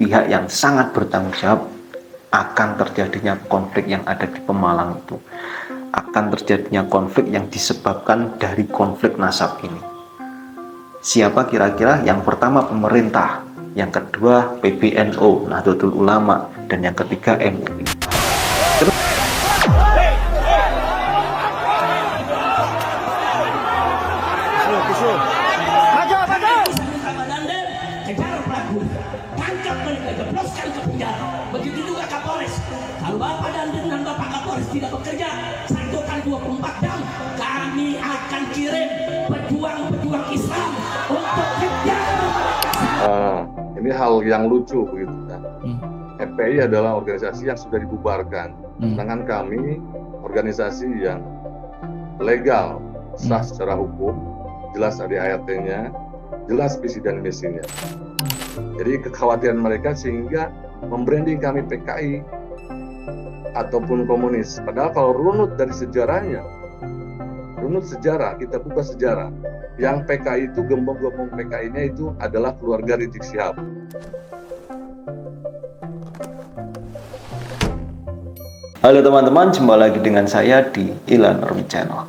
pihak yang sangat bertanggung jawab akan terjadinya konflik yang ada di Pemalang itu. Akan terjadinya konflik yang disebabkan dari konflik nasab ini. Siapa kira-kira? Yang pertama pemerintah, yang kedua PBNU, Nahdlatul Ulama, dan yang ketiga MUI. Begitu juga Kapolres. Kalau Bapak dan Bapak Kapolres tidak bekerja 1x24 jam, kami akan kirim pejuang-pejuang Islam untuk kejar. Ini hal yang lucu begitu kan. FPI adalah organisasi yang sudah dibubarkan. Sedangkan kami organisasi yang legal, sah secara hukum, jelas ada ART-nya, jelas visi dan misinya. Jadi kekhawatiran mereka sehingga membranding kami PKI ataupun komunis. Padahal kalau runut dari sejarahnya, runut sejarah, kita buka sejarah, yang PKI itu, gembong-gembong PKI-nya itu adalah keluarga Rizik Syihab. Halo teman-teman, jumpa lagi dengan saya di Ilan Army Channel.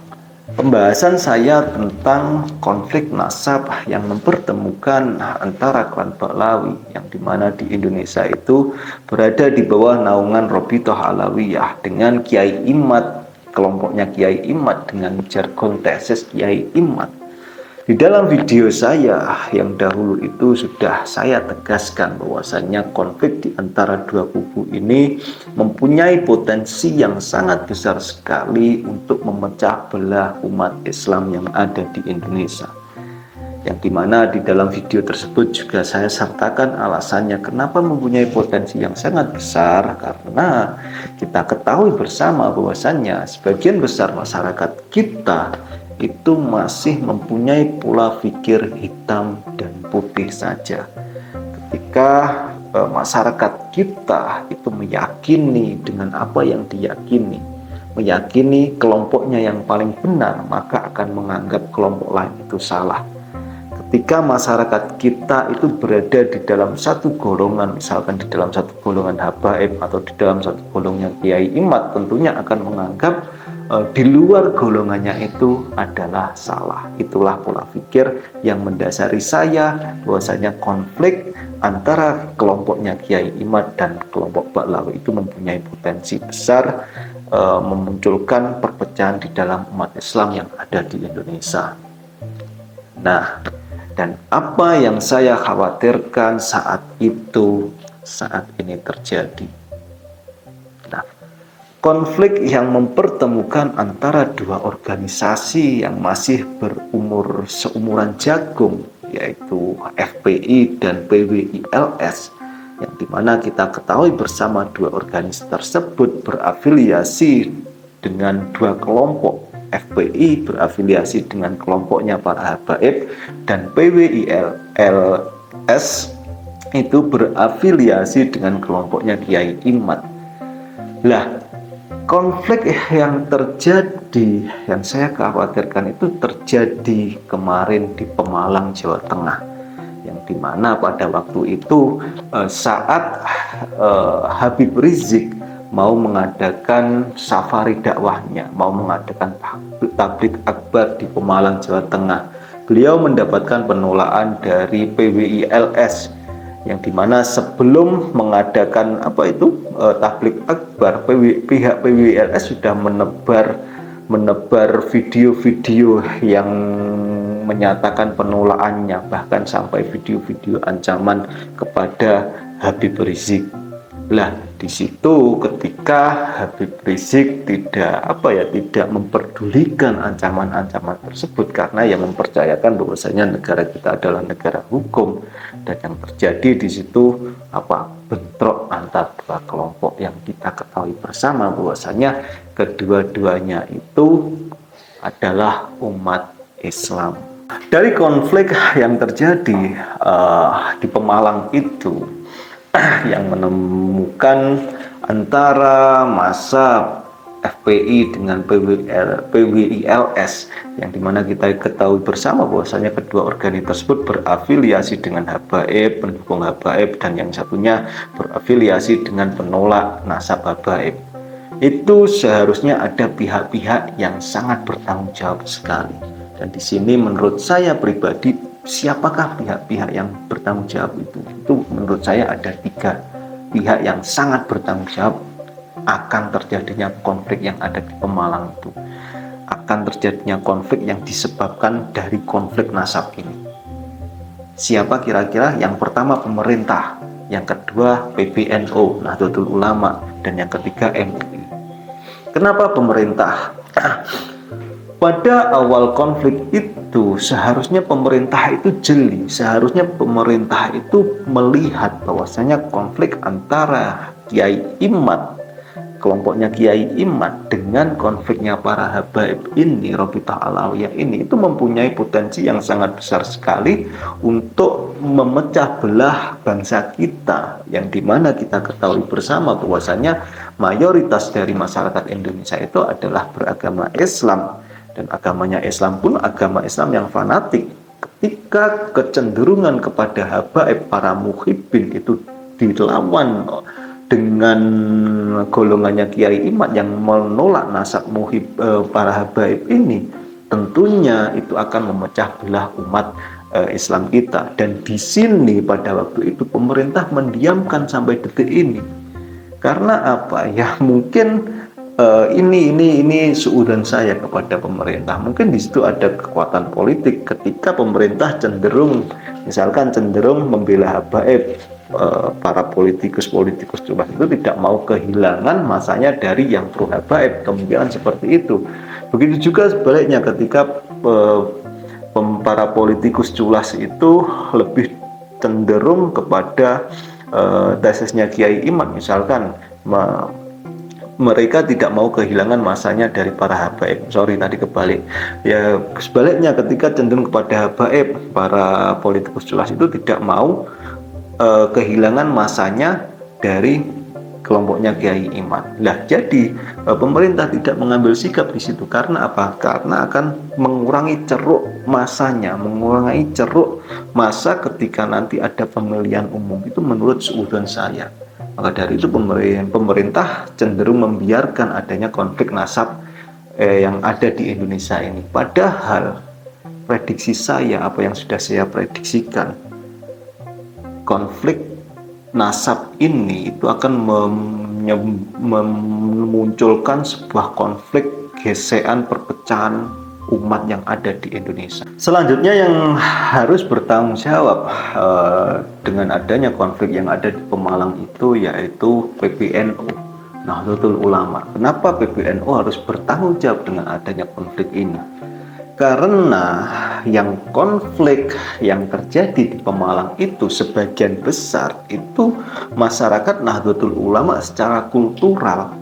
Pembahasan saya tentang konflik nasab yang mempertemukan antara klan Baklawi yang dimana di Indonesia itu berada di bawah naungan Robitoh Alawiyah dengan Kiai Imad, kelompoknya Kiai Imad dengan jargon tesis Kiai Imad. Di dalam video saya yang dahulu itu sudah saya tegaskan bahwasannya konflik di antara dua kubu ini mempunyai potensi yang sangat besar sekali untuk memecah belah umat Islam yang ada di Indonesia. Yang dimana di dalam video tersebut juga saya sertakan alasannya kenapa mempunyai potensi yang sangat besar, karena kita ketahui bersama bahwasannya sebagian besar masyarakat kita itu masih mempunyai pola pikir hitam dan putih saja. Ketika masyarakat kita itu meyakini dengan apa yang diyakini, meyakini kelompoknya yang paling benar, maka akan menganggap kelompok lain itu salah. Ketika masyarakat kita itu berada di dalam satu golongan, misalkan di dalam satu golongan habaib atau di dalam satu golongan Kiai Imad, tentunya akan menganggap di luar golongannya itu adalah salah. Itulah pola pikir yang mendasari saya bahwasanya konflik antara kelompoknya Kiai Imad dan kelompok Baklawi itu mempunyai potensi besar memunculkan perpecahan di dalam umat Islam yang ada di Indonesia. Nah, dan apa yang saya khawatirkan saat ini terjadi. Nah, konflik yang mempertemukan antara dua organisasi yang masih berumur seumuran jagung, yaitu FPI dan PWILS, yang dimana kita ketahui bersama dua organisasi tersebut berafiliasi dengan dua kelompok. FPI berafiliasi dengan kelompoknya para habaib dan PWILS itu berafiliasi dengan kelompoknya Kiai Imad. Lah, konflik yang terjadi, yang saya khawatirkan itu terjadi kemarin di Pemalang, Jawa Tengah, yang dimana pada waktu itu saat Habib Rizik mau mengadakan safari dakwahnya, mau mengadakan tabligh akbar di Pemalang, Jawa Tengah, beliau mendapatkan penolakan dari PWILS, yang dimana sebelum mengadakan tabligh akbar, pihak PWILS sudah menebar video-video yang menyatakan penolakannya, bahkan sampai video-video ancaman kepada Habib Rizik. Lah, di situ ketika Habib Rizik tidak memperdulikan ancaman-ancaman tersebut, karena yang mempercayakan bahwasanya negara kita adalah negara hukum, dan yang terjadi di situ bentrok antar dua kelompok yang kita ketahui bersama bahwasanya kedua-duanya itu adalah umat Islam. Dari konflik yang terjadi di Pemalang itu, yang menemukan antara masa FPI dengan PWILS, yang dimana kita ketahui bersama bahwasanya kedua organisasi tersebut berafiliasi dengan Habaib, pendukung Habaib, dan yang satunya berafiliasi dengan penolak nasab Habaib. Itu seharusnya ada pihak-pihak yang sangat bertanggung jawab sekali. Dan di sini menurut saya pribadi, siapakah pihak-pihak yang bertanggung jawab itu? Itu menurut saya ada 3 pihak yang sangat bertanggung jawab akan terjadinya konflik yang ada di Pemalang itu, akan terjadinya konflik yang disebabkan dari konflik nasab ini. Siapa kira-kira? Yang pertama pemerintah, yang kedua PBNU, Nahdlatul Ulama, dan yang ketiga MUI. Kenapa pemerintah? Pada awal konflik itu seharusnya pemerintah itu jeli, seharusnya pemerintah itu melihat bahwasanya konflik antara Kiai Imad, kelompoknya Kiai Imad, dengan konfliknya para Habaib ini, Robitah Alawiyah ini, itu mempunyai potensi yang sangat besar sekali untuk memecah belah bangsa kita, yang dimana kita ketahui bersama bahwasanya mayoritas dari masyarakat Indonesia itu adalah beragama Islam, dan agamanya Islam pun agama Islam yang fanatik. Ketika kecenderungan kepada Habaib, para muhibbin itu dilawan dengan golongannya Kiai Imad yang menolak nasab para Habaib ini, tentunya itu akan memecah belah umat Islam kita. Dan di sini pada waktu itu pemerintah mendiamkan sampai detik ini. Karena apa? Ya mungkin ini suudzon saya kepada pemerintah. Mungkin di situ ada kekuatan politik ketika pemerintah cenderung membela Habaib. Para politikus culas itu tidak mau kehilangan masanya dari yang pro Habaib, kemungkinan seperti itu. Begitu juga sebaliknya ketika para politikus culas itu lebih cenderung kepada tesisnya Kiai Imad, misalkan mereka tidak mau kehilangan masanya dari para Habaib. Tadi kebalik. Ya sebaliknya ketika cenderung kepada Habaib, para politikus culas itu tidak mau kehilangan masanya dari kelompoknya Kiai Imad. Jadi pemerintah tidak mengambil sikap di situ karena apa? Karena akan mengurangi ceruk masanya, mengurangi ceruk masa ketika nanti ada pemilihan umum. Itu menurut suudzon saya. Maka dari itu pemerintah cenderung membiarkan adanya konflik nasab yang ada di Indonesia ini. Padahal prediksi saya, apa yang sudah saya prediksikan, konflik nasab ini itu akan memunculkan sebuah konflik gesekan, perpecahan umat yang ada di Indonesia. Selanjutnya yang harus bertanggung jawab dengan adanya konflik yang ada di Pemalang itu yaitu PBNU, Nahdlatul Ulama. Kenapa PBNU harus bertanggung jawab dengan adanya konflik ini? Karena yang konflik yang terjadi di Pemalang itu sebagian besar itu masyarakat Nahdlatul Ulama secara kultural,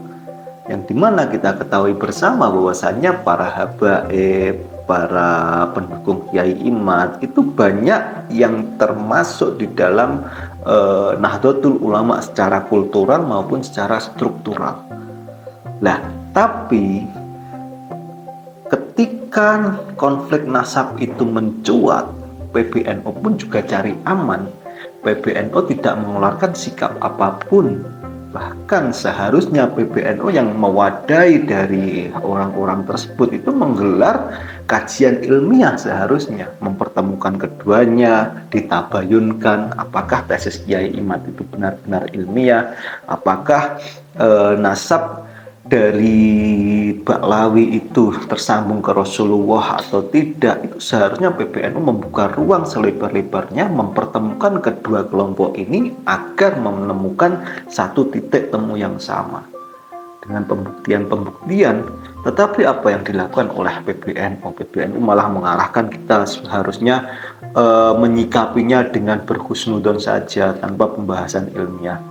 yang dimana kita ketahui bersama bahwasannya para Habaib, para pendukung Kiai Imad itu banyak yang termasuk di dalam Nahdlatul Ulama secara kultural maupun secara struktural. Tapi ketika konflik nasab itu mencuat, PBNU pun juga cari aman. PBNU tidak mengeluarkan sikap apapun. Bahkan seharusnya PBNU yang mewadahi dari orang-orang tersebut itu menggelar kajian ilmiah, seharusnya mempertemukan keduanya, ditabayunkan apakah tesis Kiai Imad itu benar-benar ilmiah, apakah nasab dari Baklawi itu tersambung ke Rasulullah atau tidak. Itu seharusnya PBNU membuka ruang selebar-lebarnya, mempertemukan kedua kelompok ini agar menemukan satu titik temu yang sama dengan pembuktian. Tetapi apa yang dilakukan oleh PBNU malah mengarahkan kita seharusnya menyikapinya dengan berhusnudzon saja tanpa pembahasan ilmiah.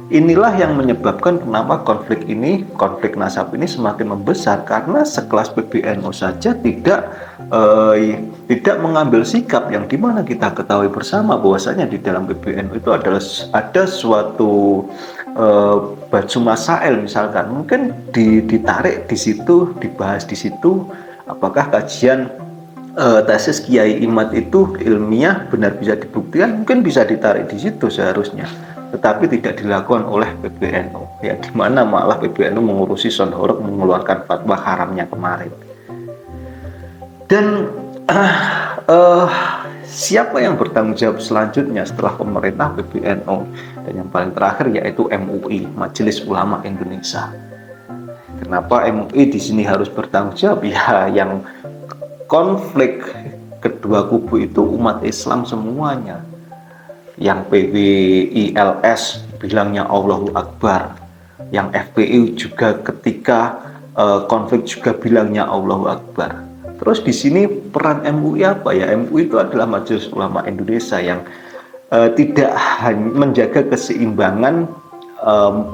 Inilah yang menyebabkan kenapa konflik nasab ini semakin membesar, karena sekelas PBNU saja tidak tidak mengambil sikap yang dimana kita ketahui bersama bahwasanya di dalam PBNU itu adalah ada suatu baju masail misalkan, mungkin ditarik di situ, dibahas di situ, apakah kajian tesis Kiai Imad itu ilmiah benar bisa dibuktikan, mungkin bisa ditarik di situ seharusnya, tetapi tidak dilakukan oleh PBNU, ya dimana malah PBNU mengurusi Sondorok mengeluarkan fatwa haramnya kemarin. Dan siapa yang bertanggung jawab selanjutnya setelah pemerintah, PBNU, dan yang paling terakhir yaitu MUI, Majelis Ulama Indonesia. Kenapa MUI di sini harus bertanggung jawab? Ya, yang konflik kedua kubu itu umat Islam semuanya. Yang PWILS bilangnya Allahu Akbar, yang FPI juga ketika konflik juga bilangnya Allahu Akbar. Terus di sini peran MUI apa ya? MUI itu adalah Majelis Ulama Indonesia yang tidak hanya menjaga keseimbangan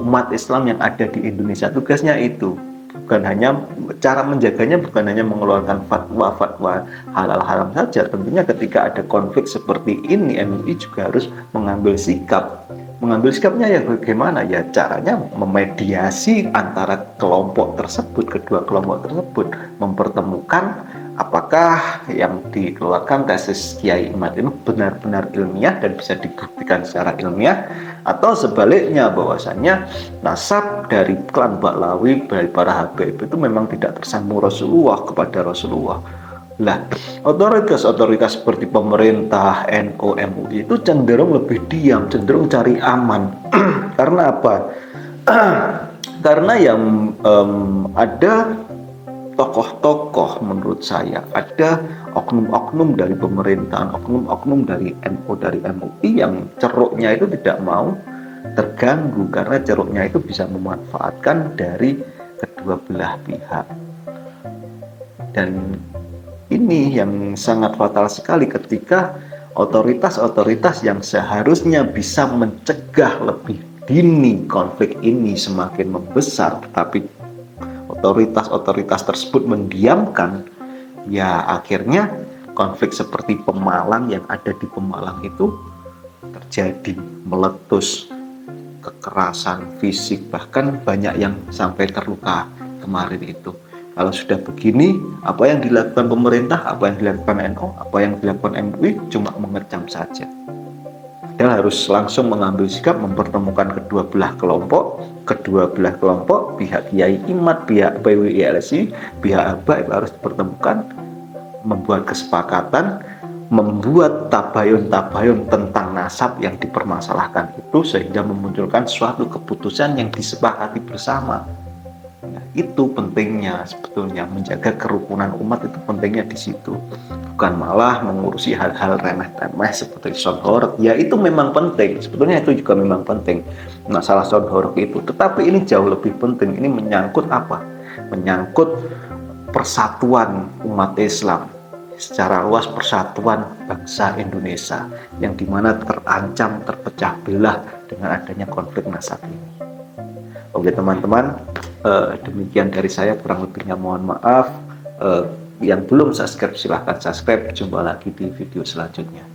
umat Islam yang ada di Indonesia. Tugasnya itu bukan hanya cara menjaganya, bukan hanya mengeluarkan fatwa-fatwa halal haram saja. Tentunya ketika ada konflik seperti ini, MUI juga harus mengambil sikap. Mengambil sikapnya ya bagaimana? Ya caranya memediasi antara kelompok tersebut, kedua kelompok tersebut, mempertemukan apakah yang dikeluarkan tesis Kiai Imad ini benar-benar ilmiah dan bisa dibuktikan secara ilmiah, atau sebaliknya bahwasanya nasab dari klan Baklawi, dari para Habaib itu memang tidak tersambung Rasulullah kepada Rasulullah. Lah, otoritas-otoritas seperti pemerintah, NU, MUI itu cenderung lebih diam, cenderung cari aman. Karena apa? Karena yang ada tokoh-tokoh, menurut saya ada oknum-oknum dari pemerintahan, oknum-oknum dari NU, dari MUI yang ceruknya itu tidak mau terganggu, karena ceruknya itu bisa memanfaatkan dari kedua belah pihak. Dan ini yang sangat fatal sekali ketika otoritas-otoritas yang seharusnya bisa mencegah lebih dini konflik ini semakin membesar, tetapi otoritas-otoritas tersebut mendiamkan, ya akhirnya konflik seperti Pemalang yang ada di Pemalang itu terjadi, meletus, kekerasan fisik, bahkan banyak yang sampai terluka kemarin itu. Kalau sudah begini, apa yang dilakukan pemerintah, apa yang dilakukan NU, apa yang dilakukan MUI cuma mengecam saja. Dan harus langsung mengambil sikap, mempertemukan kedua belah kelompok, pihak Kiai Imad, pihak PWILSI, pihak Habaib harus dipertemukan, membuat kesepakatan, membuat tabayun-tabayun tentang nasab yang dipermasalahkan itu, sehingga memunculkan suatu keputusan yang disepakati bersama. Itu pentingnya sebetulnya, menjaga kerukunan umat itu pentingnya di situ, bukan malah mengurusi hal-hal remeh-temeh seperti Sondorok. Ya itu memang penting, sebetulnya itu juga memang penting masalah Sondorok itu, tetapi ini jauh lebih penting. Ini menyangkut apa? Menyangkut persatuan umat Islam secara luas, persatuan bangsa Indonesia yang dimana terancam terpecah belah dengan adanya konflik nasab ini. Oke teman-teman, demikian dari saya, kurang lebihnya mohon maaf. Yang belum subscribe silahkan subscribe. Jumpa lagi di video selanjutnya.